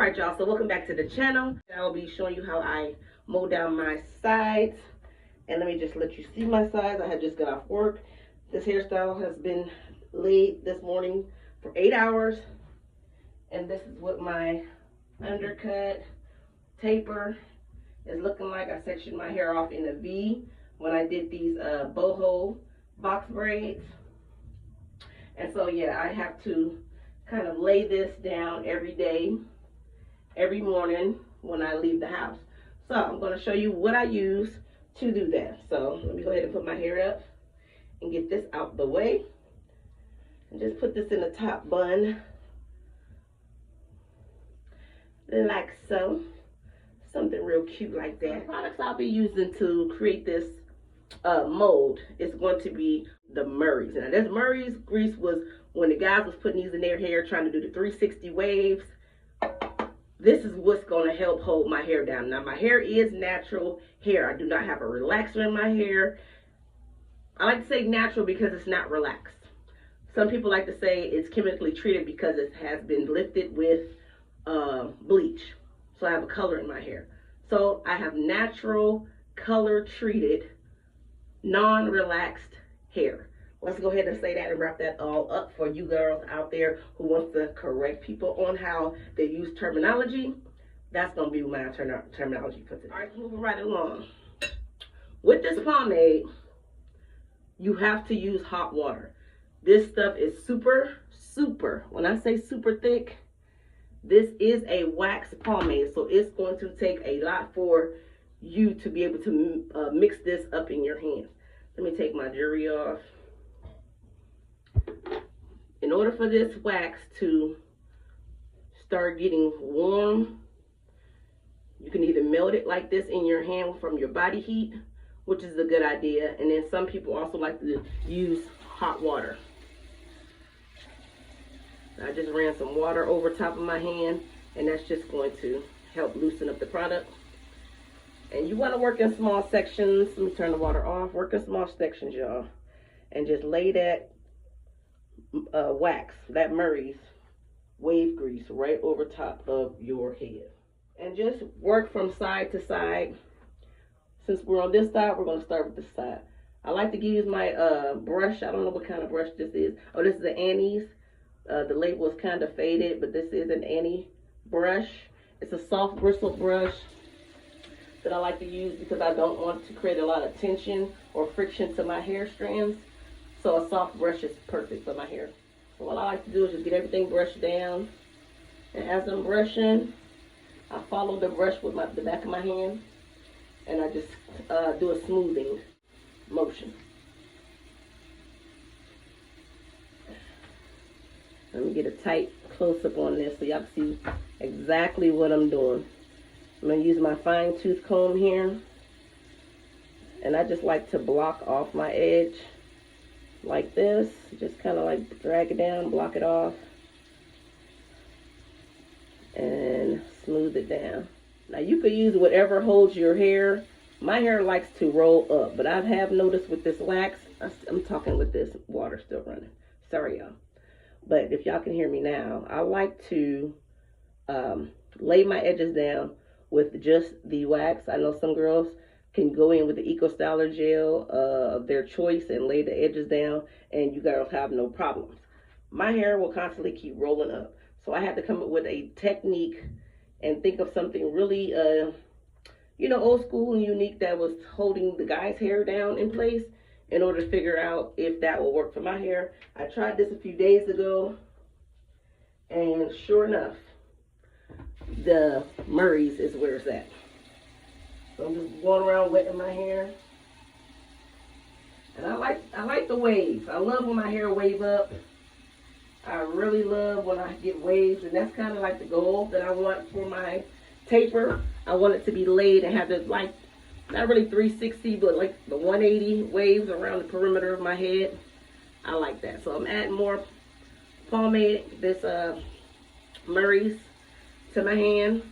Alright y'all, so welcome back to the channel. I'll be showing you how I mow down my sides. And let me just let you see my sides. I have just got off work. This hairstyle has been laid this morning for 8 hours. And this is what my undercut taper is looking like. I sectioned my hair off in a V when I did these boho box braids. And so yeah, I have to kind of lay this down every day, every morning when I leave the house. So I'm going to show you what I use to do that. So let me go ahead and put my hair up and get this out the way. And just put this in a top bun. Like so. Something real cute like that. The products I'll be using to create this mold is going to be the Murray's. Now this Murray's grease was when the guys was putting these in their hair trying to do the 360 waves. This is what's going to help hold my hair down. Now my hair is natural hair. I do not have a relaxer in my hair. I like to say natural because it's not relaxed. Some people like to say it's chemically treated because it has been lifted with bleach. So I have a color in my hair. So I have natural, color treated, non-relaxed hair. Let's go ahead and say that and wrap that all up for you girls out there who wants to correct people on how they use terminology. That's going to be my terminology for today. All right, moving right along. With this pomade, you have to use hot water. This stuff is super, when I say super thick, this is a wax pomade. So it's going to take a lot for you to be able to mix this up in your hands. Let me take my jewelry off. In order for this wax to start getting warm, you can either melt it like this in your hand from your body heat, which is a good idea. And then some people also like to use hot water. I just ran some water over top of my hand, and that's just going to help loosen up the product. And you want to work in small sections. Let me turn the water off. Work in small sections, y'all. And just lay that wax, that Murray's wave grease right over top of your head. And just work from side to side. Since we're on this side, we're going to start with this side. I like to use my brush. I don't know what kind of brush this is. Oh, this is the Annie's. The label is kind of faded, but this is an Annie brush. It's a soft bristle brush that I like to use because I don't want to create a lot of tension or friction to my hair strands. So a soft brush is perfect for my hair. So what I like to do is just get everything brushed down. And as I'm brushing, I follow the brush with the back of my hand. And I just do a smoothing motion. Let me get a tight close-up on this so y'all can see exactly what I'm doing. I'm going to use my fine tooth comb here. And I just like to block off my edge like this. Just kind of like drag it down, block it off. And smooth it down. Now you could use whatever holds your hair. My hair likes to roll up. But I have noticed with this wax, I'm talking with this water still running. Sorry y'all. But if y'all can hear me now, I like to lay my edges down with just the wax. I know some girls can go in with the Eco Styler gel of their choice and lay the edges down, and you girls have no problems. My hair will constantly keep rolling up. So I had to come up with a technique and think of something really, you know, old school and unique that was holding the guy's hair down in place, in order to figure out if that will work for my hair. I tried this a few days ago, and sure enough, the Murray's is where it's at. So I'm just going around wetting my hair. And I like the waves. I love when my hair wave up. I really love when I get waves, and that's kind of like the goal that I want for my taper. I want it to be laid and have the like, not really 360, but like the 180 waves around the perimeter of my head. I like that. So I'm adding more pomade, this Murray's, to my hand.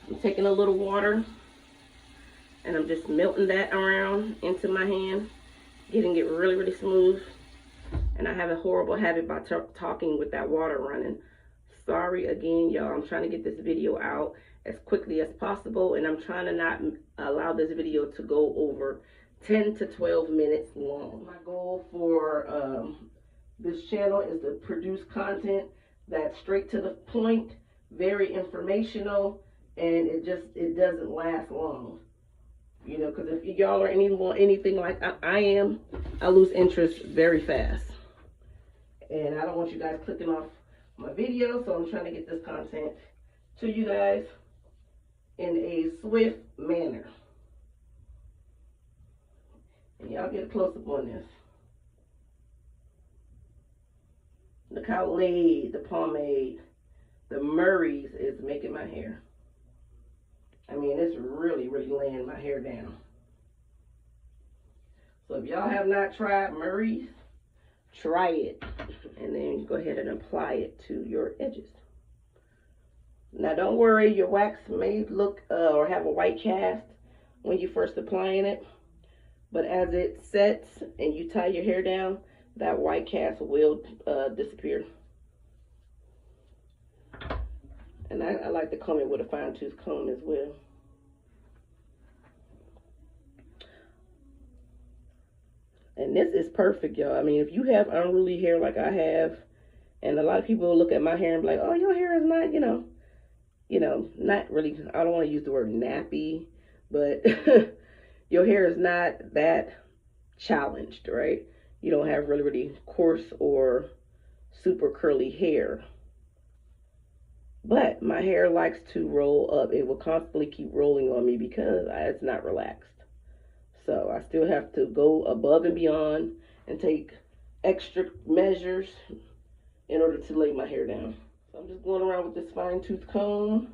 I'm taking a little water and I'm just melting that around into my hand, getting it really, really smooth. And I have a horrible habit by talking with that water running. sorry again, y'all. I'm trying to get this video out as quickly as possible, and I'm trying to not allow this video to go over 10 to 12 minutes long. My goal for this channel is to produce content that's straight to the point, very informational, and it doesn't last long. You know, because if y'all are anything like I am, I lose interest very fast. And I don't want you guys clicking off my video, so I'm trying to get this content to you guys in a swift manner. And y'all get a close-up on this. Look how laid the pomade, the Murray's, is making my hair. I mean, it's really, really laying my hair down. So if y'all have not tried Murray's, try it. And then go ahead and apply it to your edges. Now don't worry, your wax may look or have a white cast when you first applying it. But as it sets and you tie your hair down, that white cast will disappear. And I like to comb it with a fine-tooth comb as well. And this is perfect, y'all. I mean, if you have unruly hair like I have, and a lot of people look at my hair and be like, oh, your hair is not, you know, not really, I don't want to use the word nappy, but your hair is not that challenged, right? You don't have really, really coarse or super curly hair. But my hair likes to roll up. It will constantly keep rolling on me because it's not relaxed. So I still have to go above and beyond and take extra measures in order to lay my hair down. So I'm just going around with this fine-tooth comb.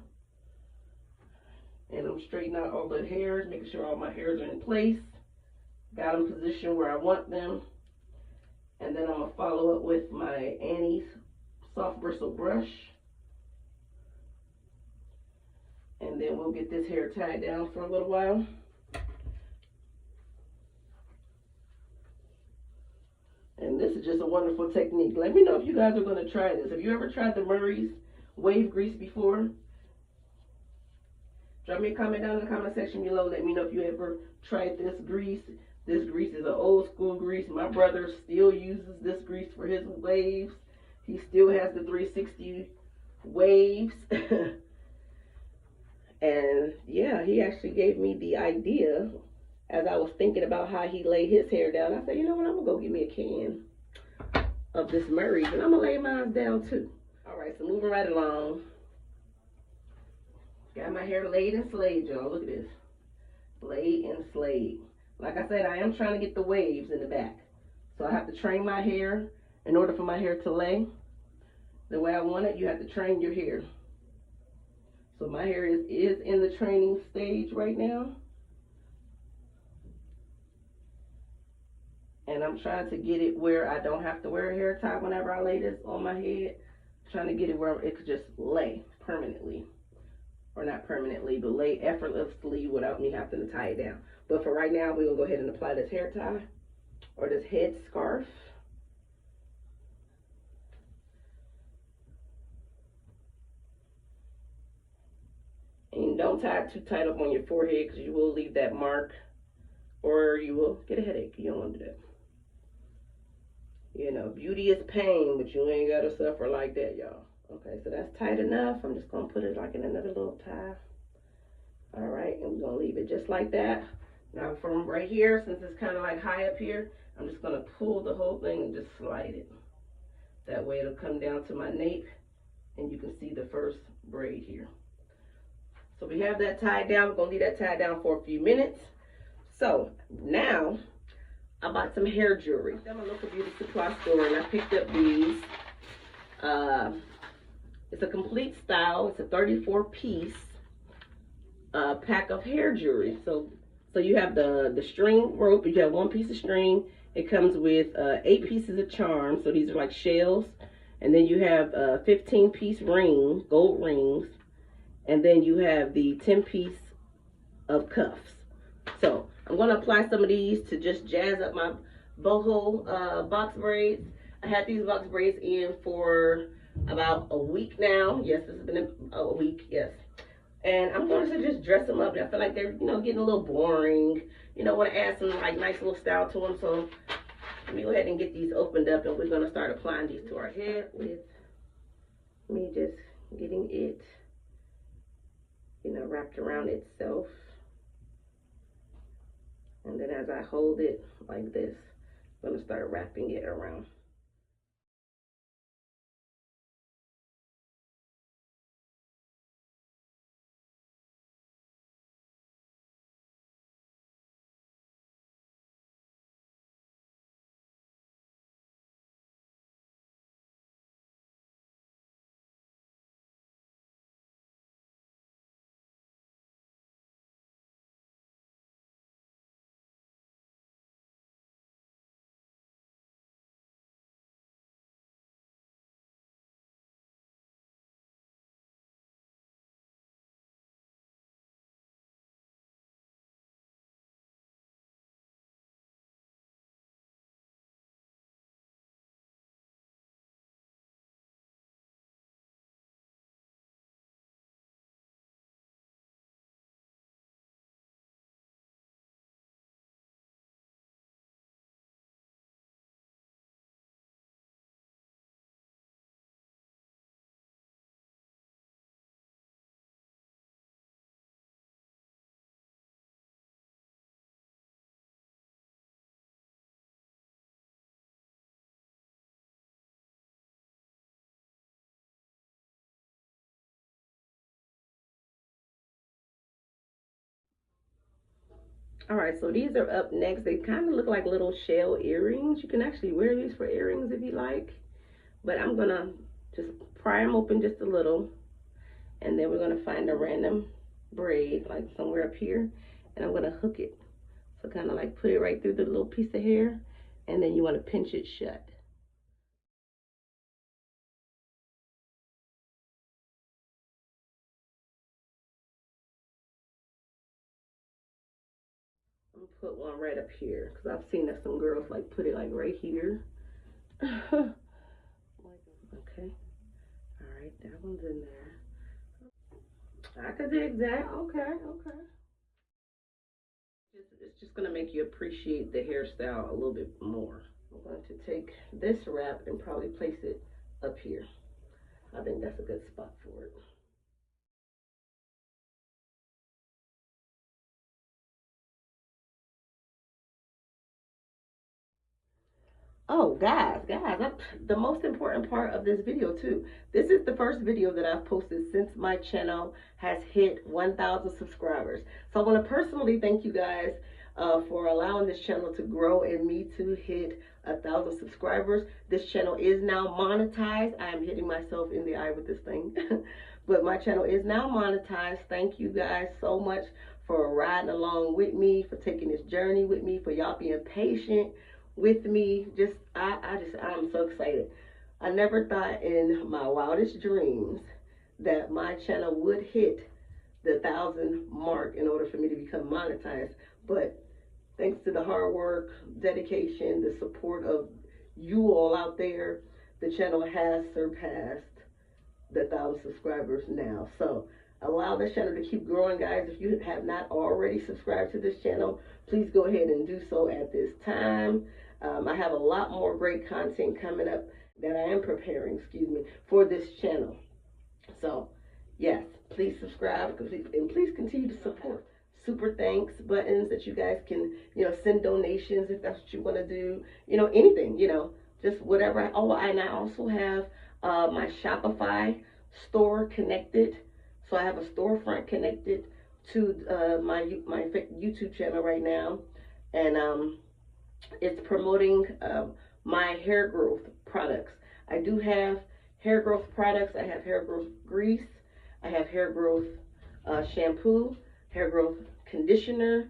And I'm straightening out all the hairs, making sure all my hairs are in place. Got them positioned where I want them. And then I'm going to follow up with my Annie's soft bristle brush. And then we'll get this hair tied down for a little while. And this is just a wonderful technique. Let me know if you guys are going to try this. Have you ever tried the Murray's wave grease before? Drop me a comment down in the comment section below. Let me know if you ever tried this grease. This grease is an old school grease. My brother still uses this grease for his waves. He still has the 360 waves. And yeah, he actually gave me the idea as I was thinking about how he laid his hair down. I said, you know what, I'm going to go get me a can of this Murray's and I'm going to lay mine down too. All right, so moving right along. Got my hair laid and slayed, y'all. Look at this. Laid and slayed. Like I said, I am trying to get the waves in the back. So I have to train my hair in order for my hair to lay the way I want it. You have to train your hair. So my hair is in the training stage right now. And I'm trying to get it where I don't have to wear a hair tie whenever I lay this on my head. I'm trying to get it where it could just lay permanently. Or not permanently, but lay effortlessly without me having to tie it down. But for right now, we're going to go ahead and apply this hair tie or this head scarf. And don't tie it too tight up on your forehead because you will leave that mark or you will get a headache. You don't want to do that. You know, beauty is pain, but you ain't got to suffer like that, y'all. Okay, so that's tight enough. I'm just going to put it like in another little tie. All right, and we're going to leave it just like that. Now from right here, since it's kind of like high up here, I'm just going to pull the whole thing and just slide it. That way it'll come down to my nape and you can see the first braid here. So we have that tied down. We're going to leave that tied down for a few minutes. So now I bought some hair jewelry. I'm at a local beauty supply store and I picked up these. It's a complete style. It's a 34-piece pack of hair jewelry. So you have the string rope. You have one piece of string. It comes with 8 pieces of charms. So these are like shells. And then you have 15-piece rings, gold rings. And then you have the 10-piece of cuffs. So I'm going to apply some of these to just jazz up my boho box braids. I had these box braids in for about a week now. Yes, it's been a week, yes. And I'm going to just dress them up. I feel like they're, getting a little boring. Want to add some like nice little style to them. So let me go ahead and get these opened up, and we're going to start applying these to our head with me just getting it, wrapped around itself. And then as I hold it like this, I'm going to start wrapping it around. All right, so these are up next. They kind of look like little shell earrings. You can actually wear these for earrings if you like. But I'm going to just pry them open just a little. And then we're going to find a random braid, like somewhere up here. And I'm going to hook it. So kind of like put it right through the little piece of hair. And then you want to pinch it shut. I'm going to put one right up here. Because I've seen that some girls like put it like right here. Okay. All right, that one's in there. I could dig that. Okay, okay. It's just going to make you appreciate the hairstyle a little bit more. I'm going to take this wrap and probably place it up here. I think that's a good spot for it. Oh, guys, the most important part of this video too. This is the first video that I've posted since my channel has hit 1,000 subscribers. So I want to personally thank you guys for allowing this channel to grow and me to hit 1,000 subscribers. This channel is now monetized. I am hitting myself in the eye with this thing. But my channel is now monetized. Thank you guys so much for riding along with me, for taking this journey with me, for y'all being patient with me. I'm so excited. I never thought in my wildest dreams that my channel would hit the 1,000 mark in order for me to become monetized. But thanks to the hard work, dedication, the support of you all out there, the channel has surpassed the 1,000 subscribers now. So allow this channel to keep growing, guys. If you have not already subscribed to this channel, please go ahead and do so at this time. I have a lot more great content coming up that I am preparing, for this channel. So, yes, please subscribe and please continue to support. Super thanks buttons that you guys can, send donations if that's what you want to do. Anything, just whatever. Oh, and I also have my Shopify store connected. So I have a storefront connected to my YouTube channel right now. And it's promoting my hair growth products. I do have hair growth products. I have hair growth grease. I have hair growth shampoo, hair growth conditioner,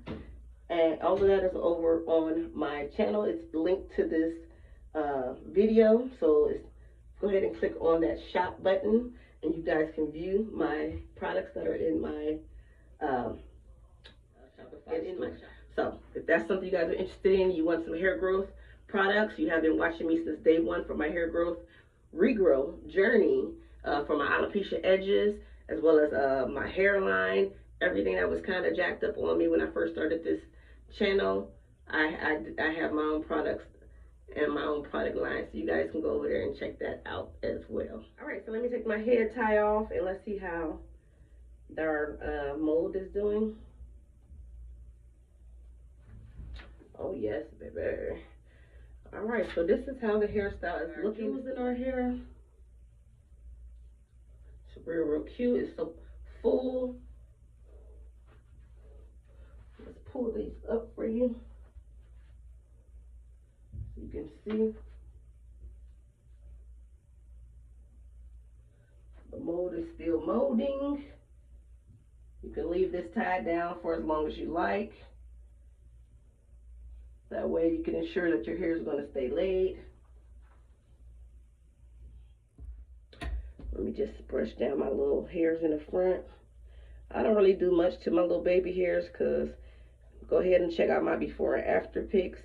and all of that is over on my channel. It's linked to this video, so go ahead and click on that shop button, and you guys can view my products that are in my shop. So if that's something you guys are interested in, you want some hair growth products, you have been watching me since day one for my hair growth regrow journey for my alopecia edges, as well as my hairline, everything that was kind of jacked up on me when I first started this channel. I have my own products and my own product line, so you guys can go over there and check that out as well. All right, so let me take my head tie off and let's see how our mold is doing. Oh yes, baby. All right, so this is how the hairstyle is looking in our hair. It's real cute. It's so full. Let's pull these up for you so you can see. The mold is still molding. You can leave this tied down for as long as you like. That way you can ensure that your hair is going to stay laid. Let me just brush down my little hairs in the front. I don't really do much to my little baby hairs, because go ahead and check out my before and after pics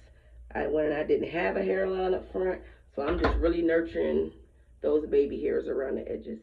when I didn't have a hairline up front. So I'm just really nurturing those baby hairs around the edges.